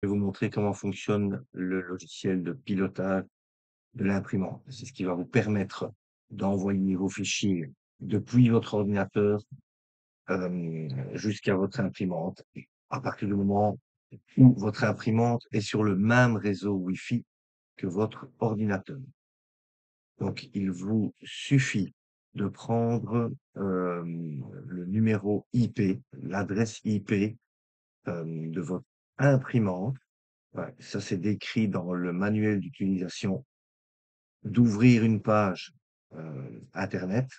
vais vous montrer comment fonctionne le logiciel de pilotage de l'imprimante. C'est ce qui va vous permettre d'envoyer vos fichiers depuis votre ordinateur jusqu'à votre imprimante. À partir du moment où votre imprimante est sur le même réseau Wi-Fi que votre ordinateur. Donc, il vous suffit de prendre le numéro IP, l'adresse IP de votre imprimante. Ouais, ça, c'est décrit dans le manuel d'utilisation, d'ouvrir une page Internet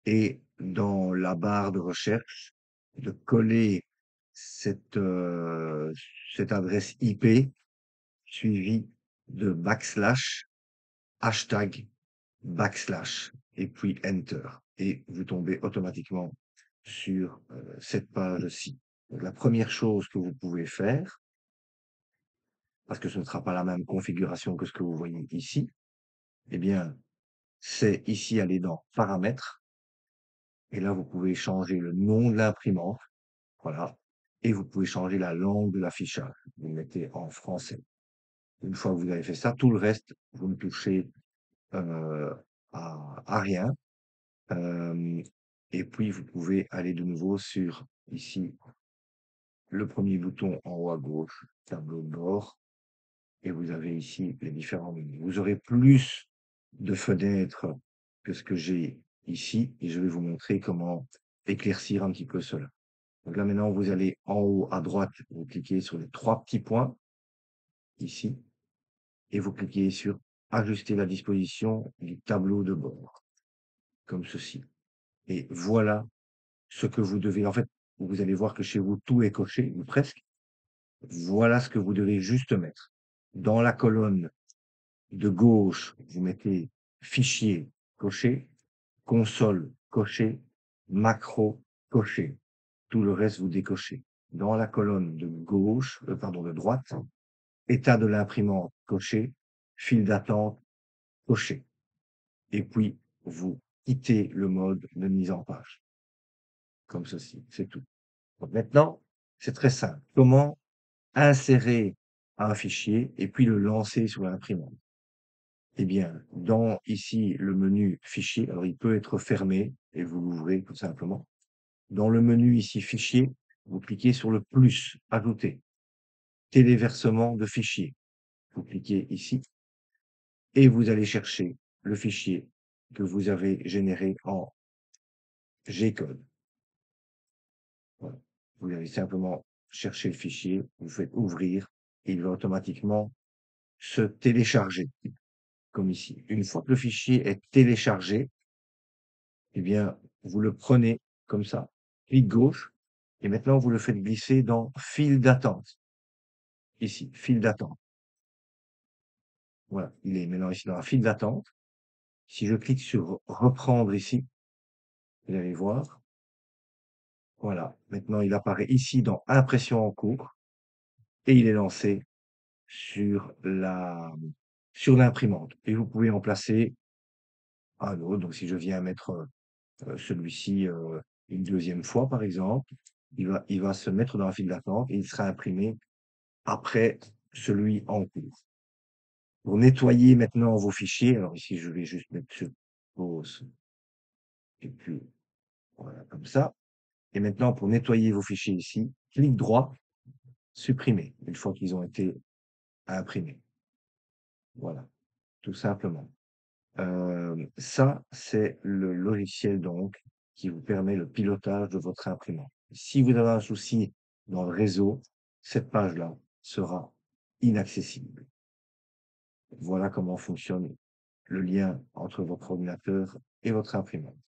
et dans la barre de recherche, de coller cette, cette adresse IP suivie de backslash, hashtag, backslash, et puis enter. Et vous tombez automatiquement sur cette page-ci. Donc, la première chose que vous pouvez faire, parce que ce ne sera pas la même configuration que ce que vous voyez ici, eh bien, c'est ici aller dans paramètres, et là, vous pouvez changer le nom de l'imprimante, voilà, et vous pouvez changer la langue de l'affichage. Vous le mettez en français. Une fois que vous avez fait ça, tout le reste, vous ne touchez euh, à rien. Euh, et puis, vous pouvez aller de nouveau sur, ici, le premier bouton en haut à gauche, tableau de bord, et vous avez ici les différents menus. Vous aurez plus de fenêtres que ce que j'ai ici, et je vais vous montrer comment éclaircir un petit peu cela. Donc là, maintenant, vous allez en haut à droite, vous cliquez sur les trois petits points, ici, et vous cliquez sur ajuster la disposition du tableau de bord, comme ceci. Et voilà ce que vous devez, en fait, vous allez voir que chez vous, tout est coché, ou presque. Voilà ce que vous devez juste mettre. Dans la colonne de gauche, vous mettez fichier coché, console coché, macro coché. Tout le reste, vous décochez. Dans la colonne de gauche, pardon, de droite, état de l'imprimante coché, file d'attente coché. Et puis, vous quittez le mode de mise en page. Comme ceci, c'est tout. Donc maintenant, c'est très simple. Comment insérer un fichier et puis le lancer sur l'imprimante? Eh bien, dans ici le menu fichier, alors il peut être fermé et vous l'ouvrez tout simplement. Dans le menu ici fichier, vous cliquez sur le plus, ajouter, téléversement de fichier. Vous cliquez ici et vous allez chercher le fichier que vous avez généré en G-code. Voilà. Vous allez simplement chercher le fichier, vous faites ouvrir et il va automatiquement se télécharger, comme ici. Une fois que le fichier est téléchargé, eh bien, vous le prenez comme ça, clic gauche, et maintenant vous le faites glisser dans file d'attente. Ici, file d'attente. Voilà, il est maintenant ici dans la file d'attente. Si je clique sur reprendre ici, vous allez voir. Voilà, maintenant il apparaît ici dans impression en cours et il est lancé sur sur l'imprimante. Et vous pouvez en placer un autre. Donc si je viens mettre celui-ci une deuxième fois, par exemple, il va se mettre dans la file d'attente et il sera imprimé après celui en cours. Pour nettoyer maintenant vos fichiers, alors ici je vais juste mettre sur pause et puis voilà comme ça. Et maintenant pour nettoyer vos fichiers ici, clic droit, supprimer une fois qu'ils ont été imprimés. Voilà, tout simplement. Ça, c'est le logiciel donc qui vous permet le pilotage de votre imprimante. Si vous avez un souci dans le réseau, cette page-là sera inaccessible. Voilà comment fonctionne le lien entre votre ordinateur et votre imprimante.